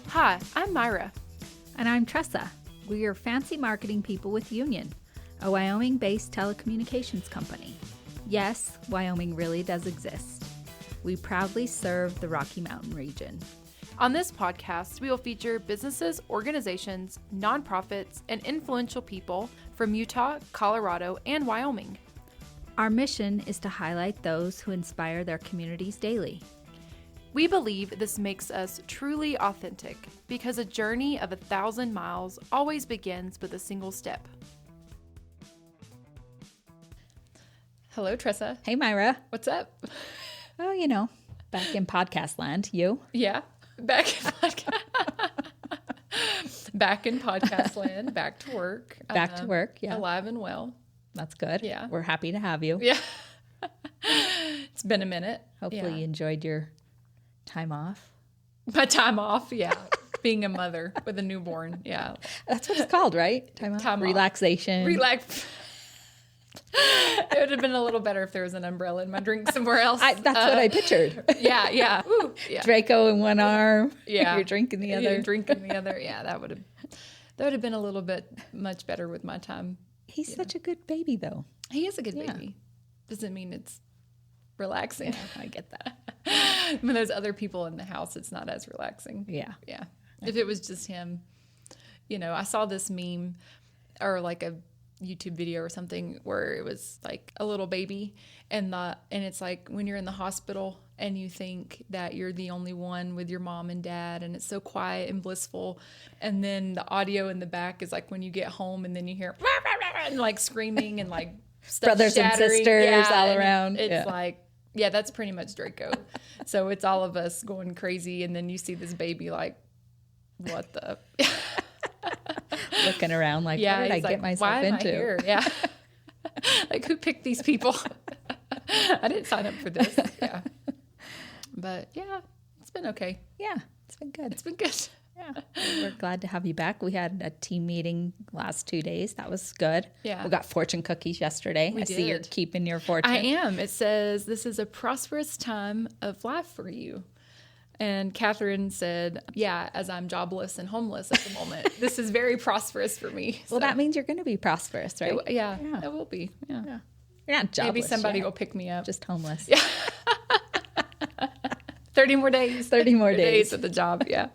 Hi, I'm Myra. And I'm Tressa. We are fancy marketing people with Union, a Wyoming-based telecommunications company. Yes, Wyoming really does exist. We proudly serve the Rocky Mountain region. On this podcast, we will feature businesses, organizations, nonprofits, and influential people from Utah, Colorado, and Wyoming. Our mission is to highlight those who inspire their communities daily. We believe this makes us truly authentic because a journey of 1,000 miles always begins with a single step. Hello, Tressa. Hey, Myra. What's up? Oh, you know, back in podcast land. You? Yeah, back in podcast land, back to work. Back to work, yeah. Alive and well. That's good. Yeah. We're happy to have you. Yeah. It's been a minute. Hopefully you enjoyed your time off. My time off, yeah. Being a mother with a newborn, yeah. That's what it's called, right? Time off. Relaxation. Relax. It would have been a little better if there was an umbrella in my drink somewhere else. That's what I pictured. Yeah. Ooh, yeah. Draco in one arm. Yeah. You're drinking the other. You're drinking the other. Yeah, that would have been a little bit much better with my time. He's such a good baby, though. He is a good baby. Doesn't mean it's relaxing. Yeah, I get that. When there's other people in the house, it's not as relaxing. Yeah. If it was just him, I saw this meme or like a YouTube video or something where it was like a little baby and it's like when you're in the hospital and you think that you're the only one with your mom and dad and it's so quiet and blissful, and then the audio in the back is like when you get home and then you hear and like screaming and like stuff brothers shattering. and sisters all around. It's like, yeah, that's pretty much Draco. So it's all of us going crazy, and then you see this baby like, what the looking around like, what did I get myself into? I here? Yeah. Like, who picked these people? I didn't sign up for this. Yeah. But yeah, it's been okay. Yeah, it's been good. It's been good. Yeah. We're glad to have you back. We had a team meeting last 2 days. That was good. Yeah. We got fortune cookies yesterday. I see you're keeping your fortune. I am. It says, this is a prosperous time of life for you. And Catherine said, yeah, as I'm jobless and homeless at the moment, this is very prosperous for me. Well, that means you're going to be prosperous, right? It will be. Yeah. You're not jobless. Maybe somebody will pick me up. Just homeless. Yeah. 30 more days. 30 more days at the job. Yeah.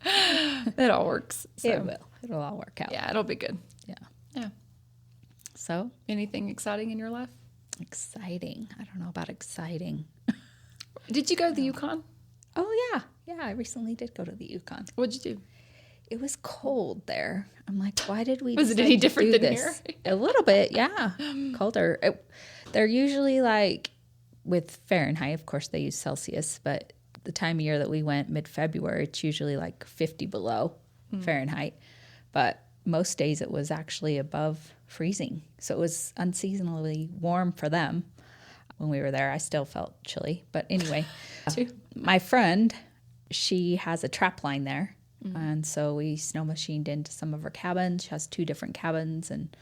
It all works. So. It will. It'll all work out. Yeah, it'll be good. Yeah. So, anything exciting in your life? Exciting. I don't know about exciting. Did you go to the Yukon? Oh, yeah. Yeah, I recently did go to the Yukon. What'd you do? It was cold there. I'm like, why did we Was it any different than here? A little bit, yeah. Colder. They're usually like, with Fahrenheit, of course they use Celsius, but the time of year that we went, mid-February, it's usually like 50 below Fahrenheit. But most days it was actually above freezing. So it was unseasonably warm for them. When we were there, I still felt chilly. But anyway, my friend, she has a trap line there. And so we snow machined into some of her cabins. She has 2 different cabins. And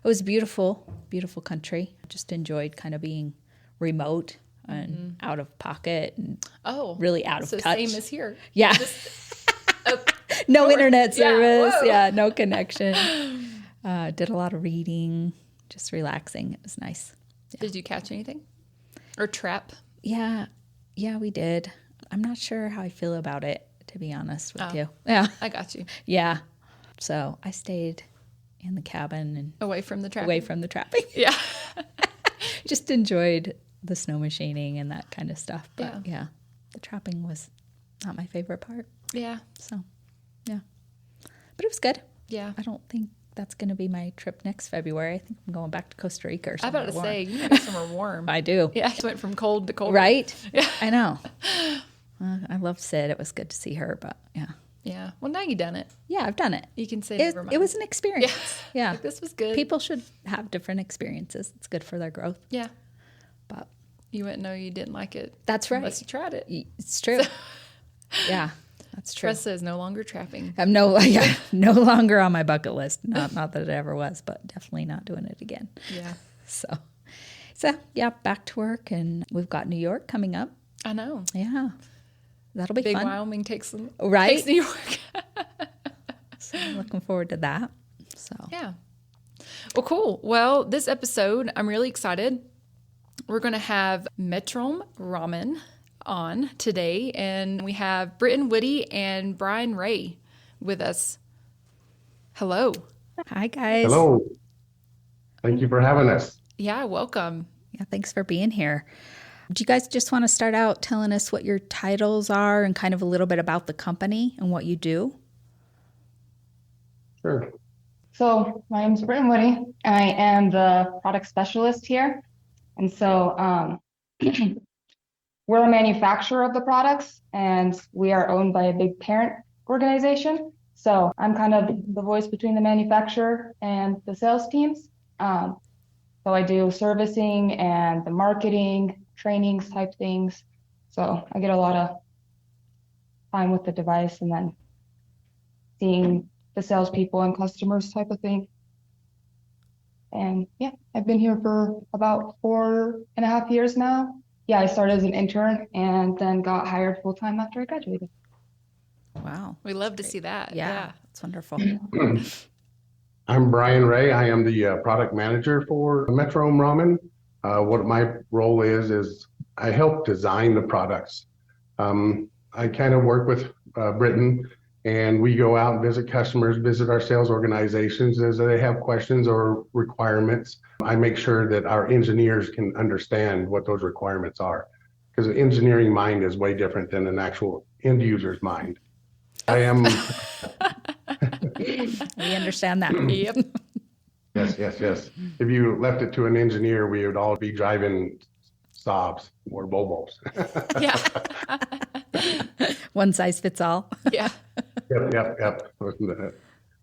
it was beautiful, beautiful country. I just enjoyed kind of being remote and out of pocket and really out of touch. Same as here. Yeah. No internet service. Yeah, no connection. Did a lot of reading, just relaxing. It was nice. Yeah. Did you catch anything? Or trap? Yeah, we did. I'm not sure how I feel about it, to be honest with you. Yeah. I got you. Yeah. So I stayed in the cabin and away from the trapping. Yeah. Just enjoyed the snow machining and that kind of stuff. But yeah, the trapping was not my favorite part. Yeah. So, yeah. But it was good. Yeah. I don't think that's going to be my trip next February. I think I'm going back to Costa Rica or something. I was about to say, you need somewhere warm. I do. Yeah. You went from cold to cold. Right? Yeah. I know. I loved Sid. It was good to see her, but yeah. Yeah. Well, now you've done it. Yeah, I've done it. You can say never mind. It was an experience. Yeah. Like, this was good. People should have different experiences. It's good for their growth. Yeah. But you wouldn't know you didn't like it. That's right. Unless you tried it. It's true. Yeah, that's true. Tressa is no longer trapping. I'm no longer on my bucket list. Not that it ever was, but definitely not doing it again. Yeah. So yeah, back to work, and we've got New York coming up. I know. Yeah. That'll be Big fun. Wyoming takes New York. So I'm looking forward to that. So Yeah. Well, cool. Well, this episode, I'm really excited. We're going to have Metrohm Raman on today, and we have Britan and Brian Ray with us. Hello. hi, guys. Hello. Thank you for having us. Yeah, welcome. Yeah, thanks for being here. Do you guys just want to start out telling us what your titles are and kind of a little bit about the company and what you do? Sure. So my name is Britan. I am the product specialist here. And so we're a manufacturer of the products, and we are owned by a big parent organization. So I'm kind of the voice between the manufacturer and the sales teams. So I do servicing and the marketing, trainings type things. So I get a lot of time with the device and then seeing the salespeople and customers type of thing. And yeah, I've been here for about 4.5 years now. Yeah, I started as an intern and then got hired full-time after I graduated. Wow. We love to see that. Yeah, it's wonderful. I'm Brian Ray. I am the product manager for Metrohm Raman. What my role is I help design the products. I kind of work with Britan, and we go out and visit customers, visit our sales organizations as they have questions or requirements. I make sure that our engineers can understand what those requirements are, because the engineering mind is way different than an actual end user's mind. I am. We understand that. Yep. Yes. If you left it to an engineer, we would all be driving Saabs or Volvos. Yeah. One size fits all. Yeah. Yep.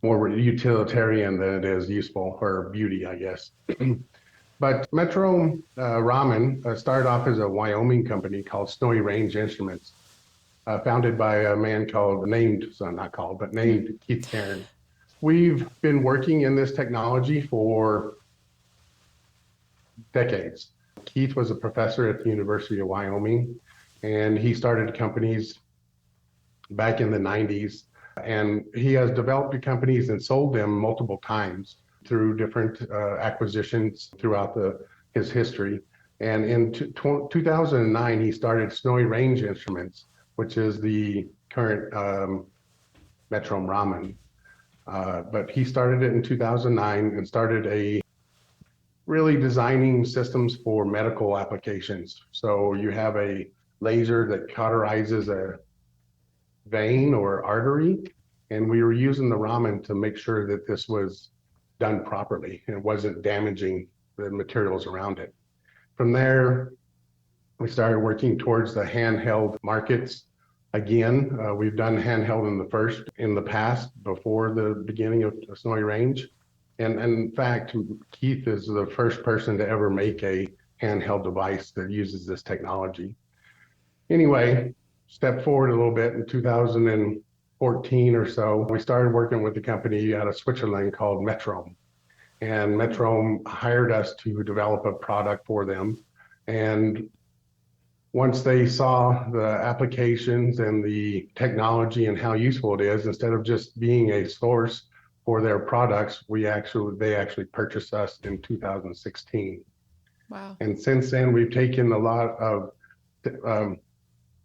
More utilitarian than it is useful or beauty, I guess. But Metrohm Raman started off as a Wyoming company called Snowy Range Instruments, founded by a man named Keith Cairn. We've been working in this technology for decades. Keith was a professor at the University of Wyoming, and he started companies back in the 90s. And he has developed companies and sold them multiple times through different acquisitions throughout his history. And in 2009, he started Snowy Range Instruments, which is the current Metrohm Raman. But he started it in 2009 and started really designing systems for medical applications. So you have a laser that cauterizes a vein or artery, and we were using the Raman to make sure that this was done properly and it wasn't damaging the materials around it. From there, we started working towards the handheld markets. Again, we've done handheld in the past before the beginning of Snowy Range. And in fact, Keith is the first person to ever make a handheld device that uses this technology. Anyway, step forward a little bit in 2014 or so, we started working with a company out of Switzerland called Metrohm. And Metrohm hired us to develop a product for them. And once they saw the applications and the technology and how useful it is, instead of just being a source for their products, they actually purchased us in 2016. Wow. And since then, we've taken a lot of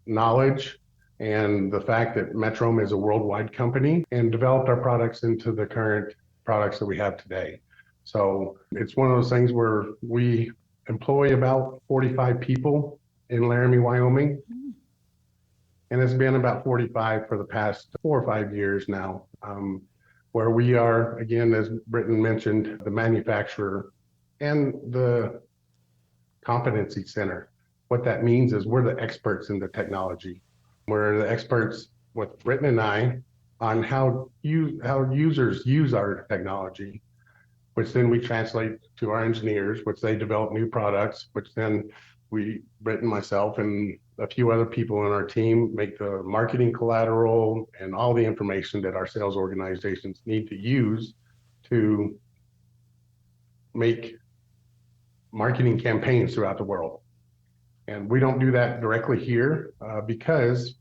knowledge and the fact that Metrohm is a worldwide company and developed our products into the current products that we have today. So it's one of those things where we employ about 45 people in Laramie, Wyoming. And it's been about 45 for the past 4 or 5 years now, where we are, again, as Britan mentioned, the manufacturer and the competency center. What that means is we're the experts in the technology. We're the experts with Britan and I on how users use our technology, which then we translate to our engineers, which they develop new products, which then Britan, myself, and a few other people in our team make the marketing collateral and all the information that our sales organizations need to use to make marketing campaigns throughout the world. And we don't do that directly here because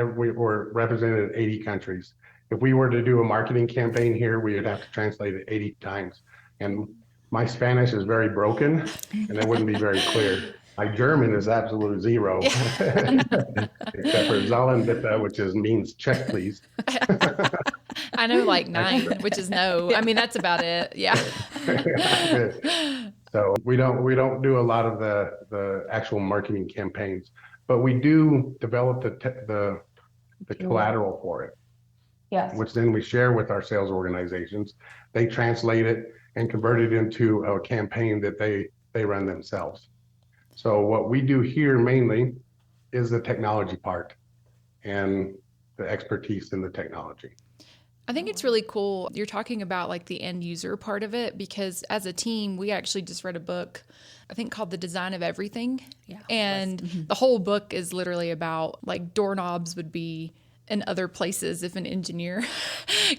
we're represented in 80 countries. If we were to do a marketing campaign here, we would have to translate it 80 times. And my Spanish is very broken and it wouldn't be very clear. My German is absolute zero, except for Zahlen bitte, which means check, please. I know like 9, which is no. I mean, that's about it. Yeah. So we don't do a lot of the actual marketing campaigns, but we do develop the collateral for it. Yes. Which then we share with our sales organizations. They translate it and convert it into a campaign that they run themselves. So what we do here mainly is the technology part and the expertise in the technology. I think it's really cool. You're talking about like the end user part of it, because as a team, we actually just read a book, I think called The Design of Everything. Yeah. And the whole book is literally about like doorknobs would be in other places if an engineer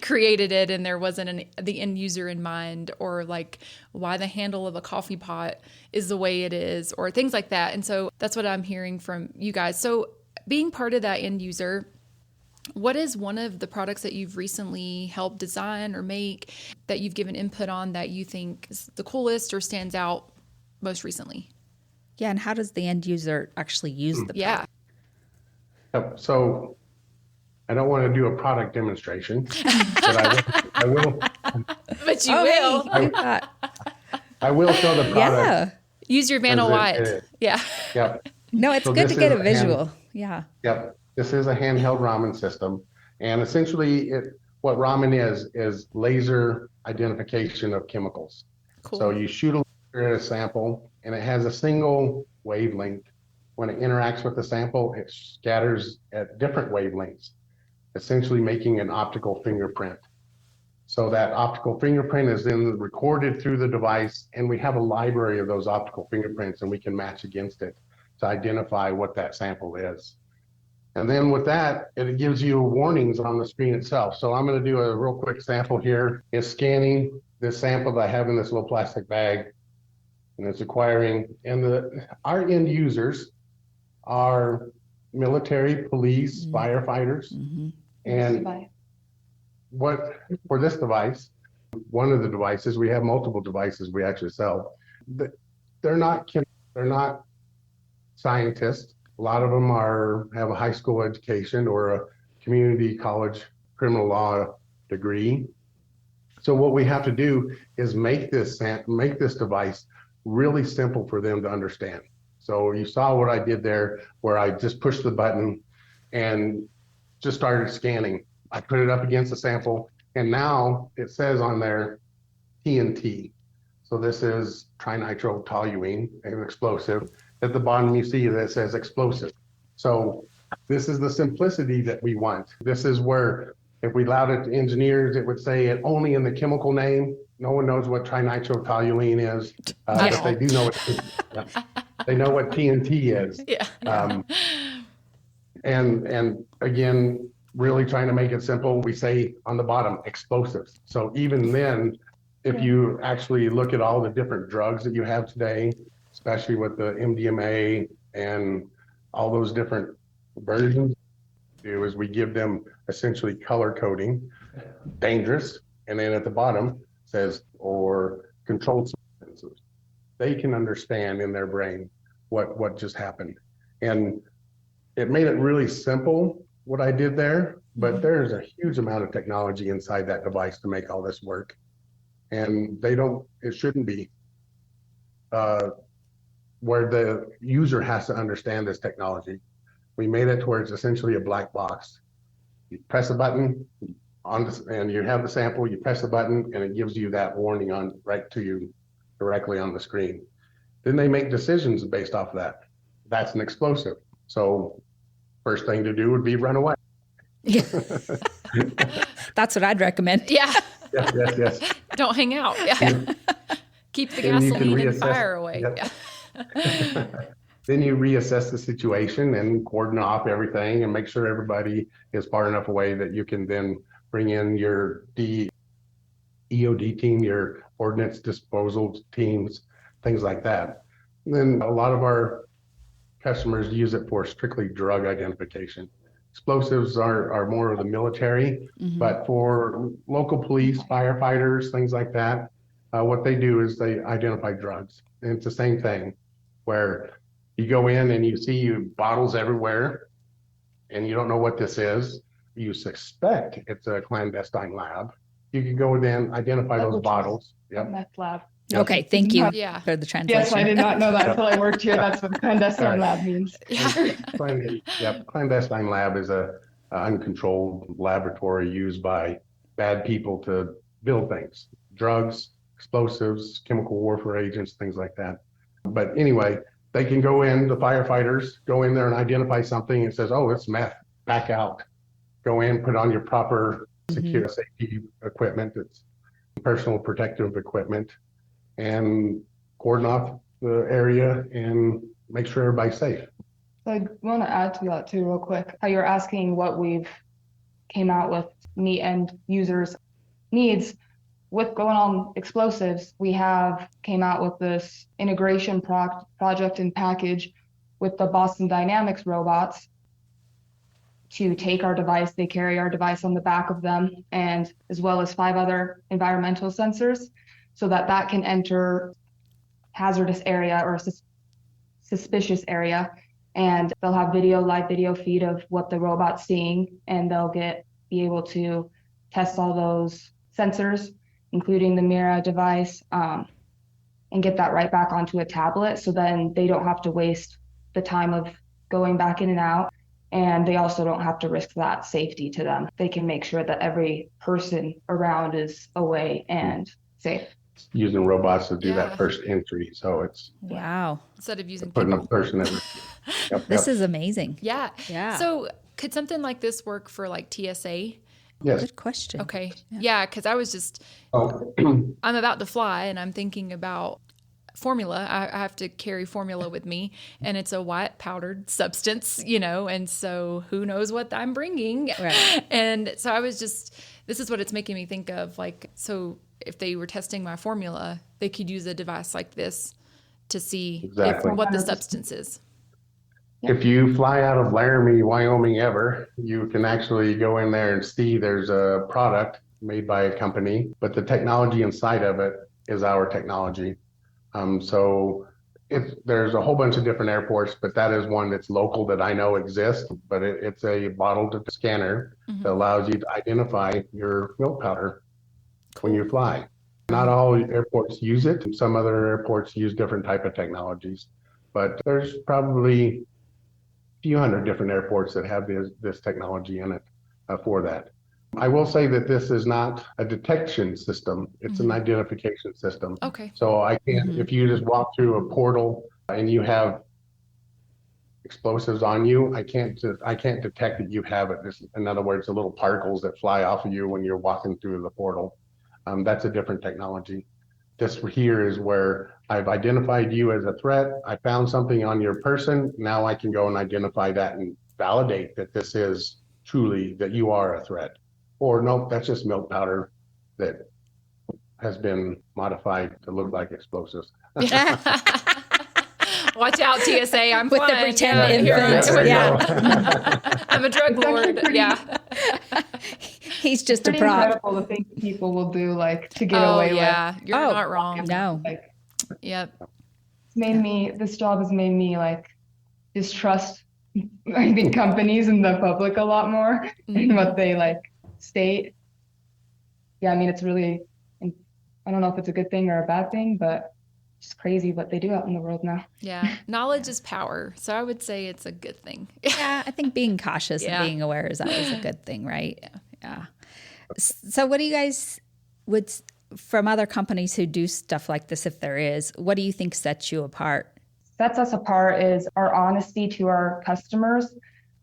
created it and there wasn't the end user in mind, or like why the handle of a coffee pot is the way it is, or things like that. And so that's what I'm hearing from you guys. So being part of that end user, what is one of the products that you've recently helped design or make that you've given input on that you think is the coolest or stands out most recently? Yeah, and how does the end user actually use the product? So I don't want to do a product demonstration, but I will. But you will. I will show the product. Yeah. Use your Vanna White. Yeah. Yep. No, it's So good to this get is a visual. Yeah. Yep. This is a handheld ramen system. And essentially what ramen is laser identification of chemicals. Cool. So you shoot a laser at a sample and it has a single wavelength. When it interacts with the sample, it scatters at different wavelengths, essentially making an optical fingerprint. So that optical fingerprint is then recorded through the device, and we have a library of those optical fingerprints, and we can match against it to identify what that sample is. And then with that, it gives you warnings on the screen itself. So I'm going to do a real quick sample here. It's scanning this sample that I have in this little plastic bag, and it's acquiring. And our end users are military, police, firefighters. Mm-hmm. And what for this device, one of the devices, we have multiple devices we actually sell. They're not scientists. A lot of them have a high school education or a community college criminal law degree. So what we have to do is make this device really simple for them to understand. So you saw what I did there, where I just pushed the button and just started scanning. I put it up against the sample, and now it says on there TNT. So this is trinitrotoluene, an explosive. At the bottom, you see that it says explosive. So this is the simplicity that we want. This is where, if we allowed it to engineers, it would say it only in the chemical name. No one knows what trinitrotoluene is, but they do know what they know what TNT is. Yeah. And again, really trying to make it simple, we say on the bottom, explosives. So even then, if you actually look at all the different drugs that you have today, especially with the MDMA and all those different versions, do is we give them essentially color coding, dangerous, and then at the bottom says, or controlled substances. They can understand in their brain what just happened. And it made it really simple what I did there, but there's a huge amount of technology inside that device to make all this work. And it shouldn't be where the user has to understand this technology. We made it to where it's essentially a black box. You press a button and you have the sample, you press the button and it gives you that warning right to you directly on the screen. Then they make decisions based off of that. That's an explosive. So first thing to do would be run away. Yeah. That's what I'd recommend. Yeah. Yes. Don't hang out. Yeah. Keep the gasoline and fire away. Yep. Yeah. Then you reassess the situation and cordon off everything and make sure everybody is far enough away that you can then bring in your EOD team, your ordnance disposal teams, things like that. And then a lot of our customers use it for strictly drug identification. explosives are more of the military, but for local police, firefighters, things like that, what they do is they identify drugs. And it's the same thing where you go in and you see bottles everywhere and you don't know what this is. You suspect it's a clandestine lab. You can go in, identify those bottles. Yep. Meth lab. Yep. Okay, thank you Yeah. for the translation. Yes, I did not know that until I worked here. That's what clandestine lab means. Clandestine lab is a uncontrolled laboratory used by bad people to build things, drugs, explosives, chemical warfare agents, things like that. But anyway, they can go in, the firefighters go in there and identify something and says, oh, it's meth, back out. Go in, put on your proper secure safety equipment, it's personal protective equipment, and cordon off the area and make sure everybody's safe. So I want to add to that too, real quick. How you're asking what we've came out with meet end users' needs. With going on explosives, we have came out with this integration project and package with the Boston Dynamics robots to take our device. They carry our device on the back of them, and as well as 5 other environmental sensors, so that can enter hazardous area or suspicious area, and they'll have live video feed of what the robot's seeing, and they'll be able to test all those sensors, including the Myra device, and get that right back onto a tablet. So then they don't have to waste the time of going back in and out. And they also don't have to risk that safety to them. They can make sure that every person around is away and safe. Using robots to do that first entry. So it's wow. Instead of using putting people. a person in. This is amazing. Yeah. Yeah. So could something like this work for like TSA? Yes. Good question. Okay. Yeah, because I was just, Oh, I'm about to fly and I'm thinking about formula. I have to carry formula with me, and it's a white powdered substance, and so who knows what I'm bringing. Right. And so I was just, this is what it's making me think of. Like, so if they were testing my formula, they could use a device like this to see Exactly. what the substance is. if you fly out of Laramie, Wyoming ever, you can actually go in there and see there's a product made by a company, but the technology inside of it is our technology. So there's a whole bunch of different airports, but that is one that's local that I know exists, but it's a bottled scanner that allows you to identify your milk powder when you fly. Not all airports use it. Some other airports use different type of technologies, but there's probably a few hundred different airports that have this technology in it for that. I will say that this is not a detection system. It's an identification system. Okay. So I can't, if you just walk through a portal and you have explosives on you, I can't detect that you have it. In other words, the little particles that fly off of you when you're walking through the portal. That's a different technology. This here is where I've identified you as a threat. I found something on your person. Now I can go and identify that and validate that this is truly that you are a threat. Or no, that's just milk powder that has been modified to look like explosives. Watch out, TSA. I'm With the flying. pretend Here, yeah. I'm a drug lord. Yeah. He's just Pretty a prop. incredible the things people will do, like, to get Oh, away yeah. You're not wrong. No. with. Like, Yep. this job has made me like distrust, I think, companies and the public a lot more in what they like state. Yeah, I mean, it's really, I don't know if it's a good thing or a bad thing, but it's crazy what they do out in the world now. Yeah. Knowledge is power. So I would say it's a good thing. Yeah, I think being cautious Yeah. and being aware is always a good thing, right? Yeah. So what do you guys from other companies who do stuff like this, if there is, what do you think sets you apart? Sets us apart is our honesty to our customers.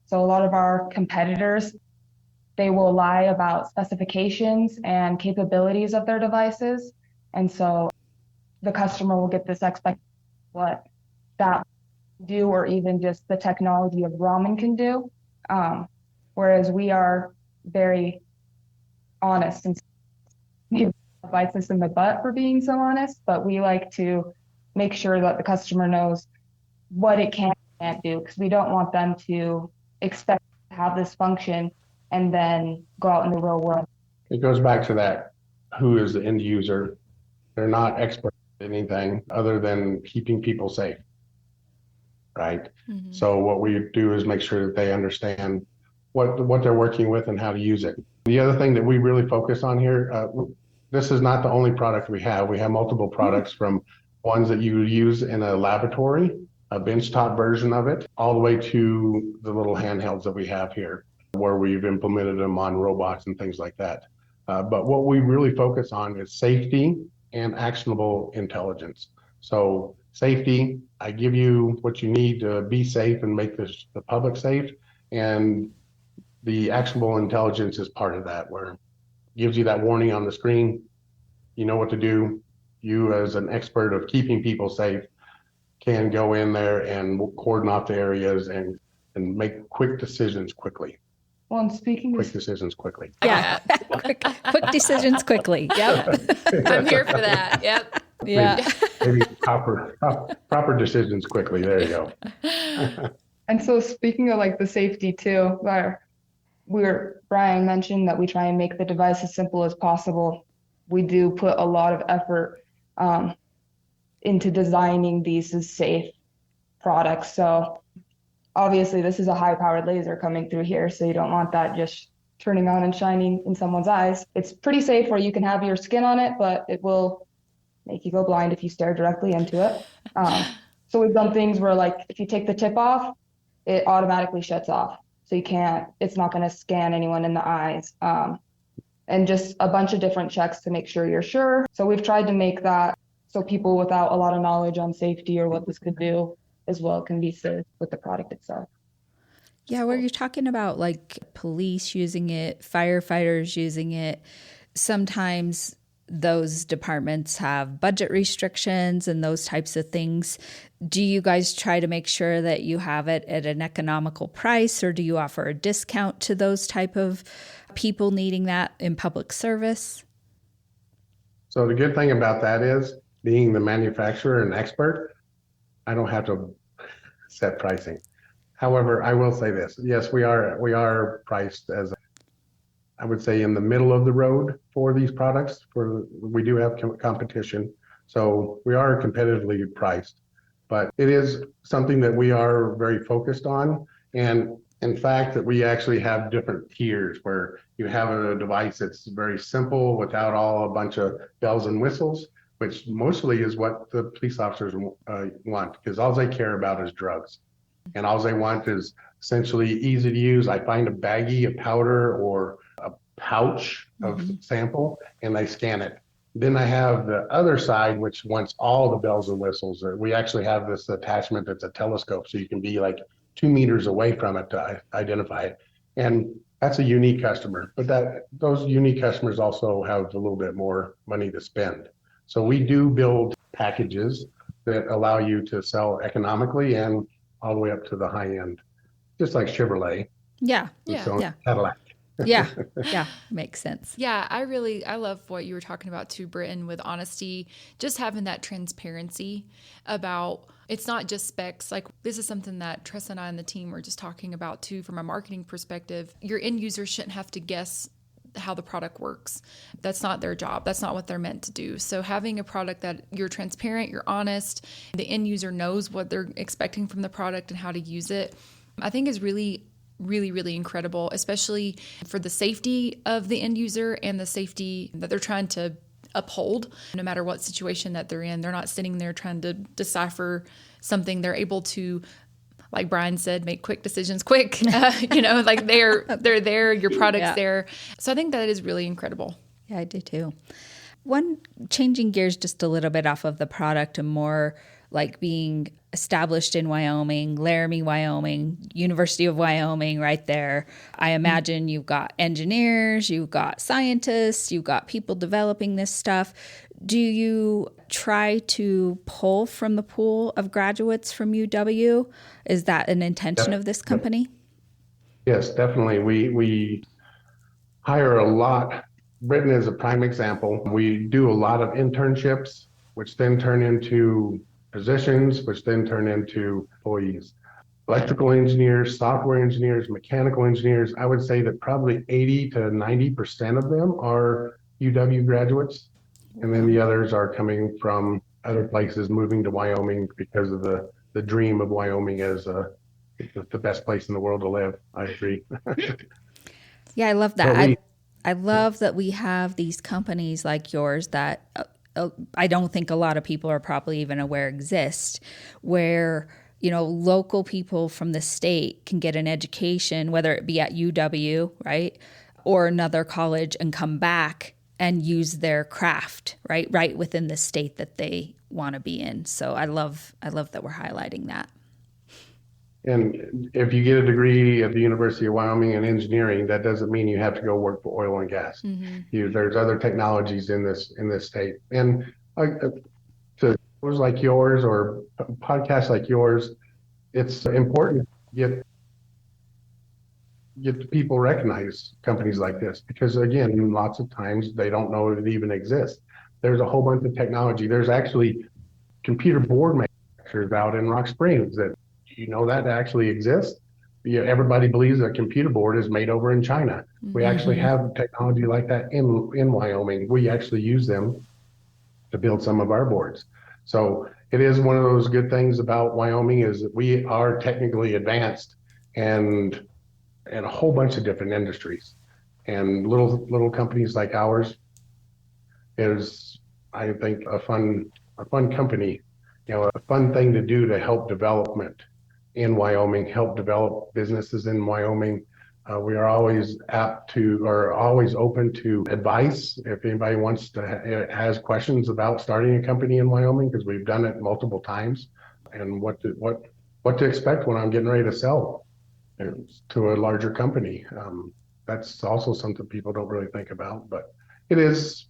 So a lot of our competitors, they will lie about specifications and capabilities of their devices. And so the customer will get this expectation what that do, or even just the technology of Raman can do. Whereas we are very honest, and maybe bites us in the butt for being so honest, but we like to make sure that the customer knows what it can and can't do, because we don't want them to expect to have this function and then go out in the real world. It goes back to that. Who is the end user? They're not experts at anything other than keeping people safe, right? Mm-hmm. So what we do is make sure that they understand what they're working with and how to use it. The other thing that we really focus on here, this is not the only product we have. We have multiple products from ones that you use in a laboratory, a benchtop version of it, all the way to the little handhelds that we have here, where we've implemented them on robots and things like that. But what we really focus on is safety and actionable intelligence. So safety, I give you what you need to be safe and make the public safe. And the actionable intelligence is part of that, where it gives you that warning on the screen. You know what to do. You, as an expert of keeping people safe, can go in there and cordon off the areas and make quick decisions quickly. Well, and speaking Quick of decisions quickly. Yeah. quick decisions quickly. Yep. I'm here for that. Yep. Yeah. Maybe proper decisions quickly. There you go. And so speaking of like the safety too, Brian mentioned that we try and make the device as simple as possible. We do put a lot of effort into designing these as safe products. So obviously this is a high powered laser coming through here, so you don't want that just turning on and shining in someone's eyes. It's pretty safe where you can have your skin on it, but it will make you go blind if you stare directly into it. So we've done things where, like, if you take the tip off, it automatically shuts off. So it's not going to scan anyone in the eyes. And just a bunch of different checks to make sure you're sure. So we've tried to make that so people without a lot of knowledge on safety or what this could do as well can be safe with the product itself. Yeah, where you're talking about like police using it, firefighters using it, sometimes those departments have budget restrictions and those types of things. Do you guys try to make sure that you have it at an economical price, or do you offer a discount to those type of people needing that in public service? So the good thing about that is, being the manufacturer and expert, I don't have to set pricing. However, I will say this. Yes, we are priced as, I would say, in the middle of the road for these products. We do have competition, so we are competitively priced. But it is something that we are very focused on, and in fact, that we actually have different tiers where you have a device that's very simple without a bunch of bells and whistles, which mostly is what the police officers want, because all they care about is drugs. And all they want is essentially easy to use. I find a baggie of powder or a pouch of sample, and they scan it. Then I have the other side, which wants all the bells and whistles. We actually have this attachment that's a telescope, so you can be like 2 meters away from it to identify it. And that's a unique customer, but those unique customers also have a little bit more money to spend. So we do build packages that allow you to sell economically and all the way up to the high end, just like Chevrolet. Yeah. Cadillac. Yeah. Makes sense. Yeah, I love what you were talking about too, Britan, with honesty, just having that transparency about, it's not just specs. Like, this is something that Tressa and I and the team were just talking about too, from a marketing perspective. Your end user shouldn't have to guess how the product works. That's not their job. That's not what they're meant to do. So having a product that you're transparent, you're honest, the end user knows what they're expecting from the product and how to use it, I think is really, really incredible, especially for the safety of the end user and the safety that they're trying to uphold no matter what situation that they're in. They're not sitting there trying to decipher something. They're able to, like Brian said, make quick decisions quick. Like they're there, your product's there. So I think that is really incredible. Yeah, I do too. One, changing gears just a little bit off of the product and more like being established in Wyoming, Laramie, Wyoming, University of Wyoming right there. I imagine you've got engineers, you've got scientists, you've got people developing this stuff. Do you try to pull from the pool of graduates from UW? Is that an intention of this company? Yes, definitely. We hire a lot. Britain is a prime example. We do a lot of internships, which then turn into positions, which then turn into employees. electrical engineers, software engineers, mechanical engineers. I would say that probably 80 to 90% of them are UW graduates. And then the others are coming from other places, moving to Wyoming because of the dream of Wyoming as the best place in the world to live. I agree. Yeah, I love But that. I love that we have these companies like yours that I don't think a lot of people are probably even aware exist, where local people from the state can get an education, whether it be at UW, right, or another college, and come back and use their craft, right within the state that they want to be in. So I love that we're highlighting that. And if you get a degree at the University of Wyoming in engineering, that doesn't mean you have to go work for oil and gas. Mm-hmm. There's other technologies in this state. And to shows like yours or podcasts like yours, it's important to get people recognize companies like this, because again, lots of times they don't know it even exists. There's a whole bunch of technology. There's actually computer board manufacturers out in Rock Springs that that actually exists. Everybody believes a computer board is made over in China. We actually have technology like that in Wyoming. We actually use them to build some of our boards. So it is one of those good things about Wyoming is that we are technically advanced and a whole bunch of different industries. And little companies like ours is, I think, a fun company, a fun thing to do to help development in Wyoming, help develop businesses in Wyoming. We are always always open to advice if anybody has questions about starting a company in Wyoming, because we've done it multiple times, and what to expect when I'm getting ready to sell to a larger company. That's also something people don't really think about, but it is.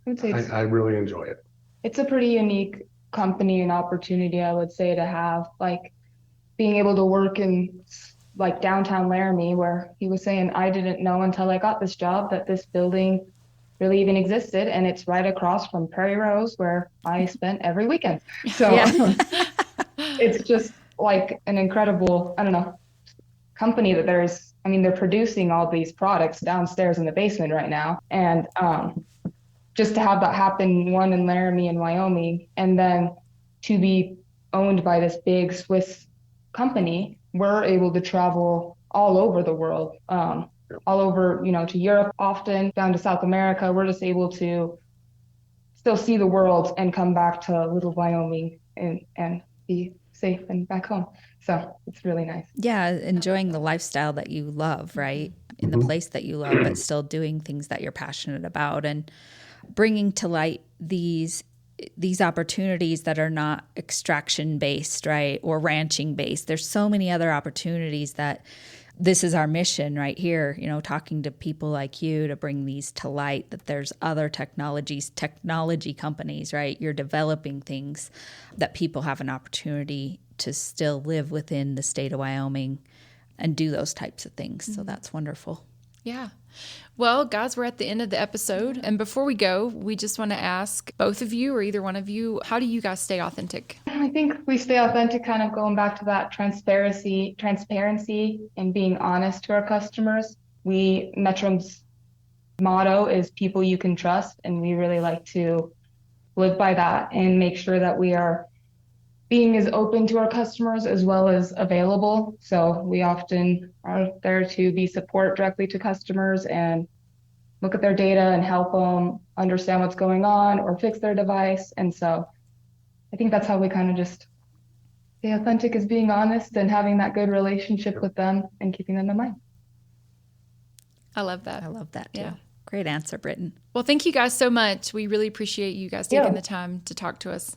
I really enjoy it. It's a pretty unique company and opportunity, I would say, to have, like, being able to work in like downtown Laramie, where he was saying, I didn't know until I got this job that this building really even existed, and it's right across from Prairie Rose, where I spent every weekend. So it's just like an incredible, I don't know, company that they're producing all these products downstairs in the basement right now. And just to have that happen, one in Laramie and Wyoming, and then to be owned by this big Swiss company, we're able to travel all over the world, all over, to Europe, often down to South America. We're just able to still see the world and come back to little Wyoming and be safe and back home. So it's really nice. Yeah, enjoying the lifestyle that you love, right? In the place that you love, but still doing things that you're passionate about, and bringing to light these opportunities that are not extraction based, right? Or ranching based. There's so many other opportunities that this is our mission right here, talking to people like you to bring these to light, that there's other technology companies, right? You're developing things that people have an opportunity to still live within the state of Wyoming and do those types of things. So that's wonderful. Yeah. Well, guys, we're at the end of the episode. And before we go, we just want to ask both of you or either one of you, how do you guys stay authentic? I think we stay authentic, kind of going back to that transparency and being honest to our customers. Metrom's motto is people you can trust. And we really like to live by that and make sure that we are being as open to our customers as well as available. So we often are there to be support directly to customers and look at their data and help them understand what's going on or fix their device. And so I think that's how we kind of just stay authentic, is being honest and having that good relationship with them and keeping them in mind. I love that. I love that too. Yeah. Great answer, Britan. Well, thank you guys so much. We really appreciate you guys taking the time to talk to us.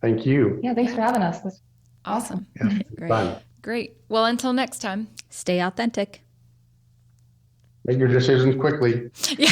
Thank you. Yeah, thanks for having us. That's awesome. Yeah, Great. fun. Great. Well, until next time. Stay authentic. Make your decisions quickly. Yeah.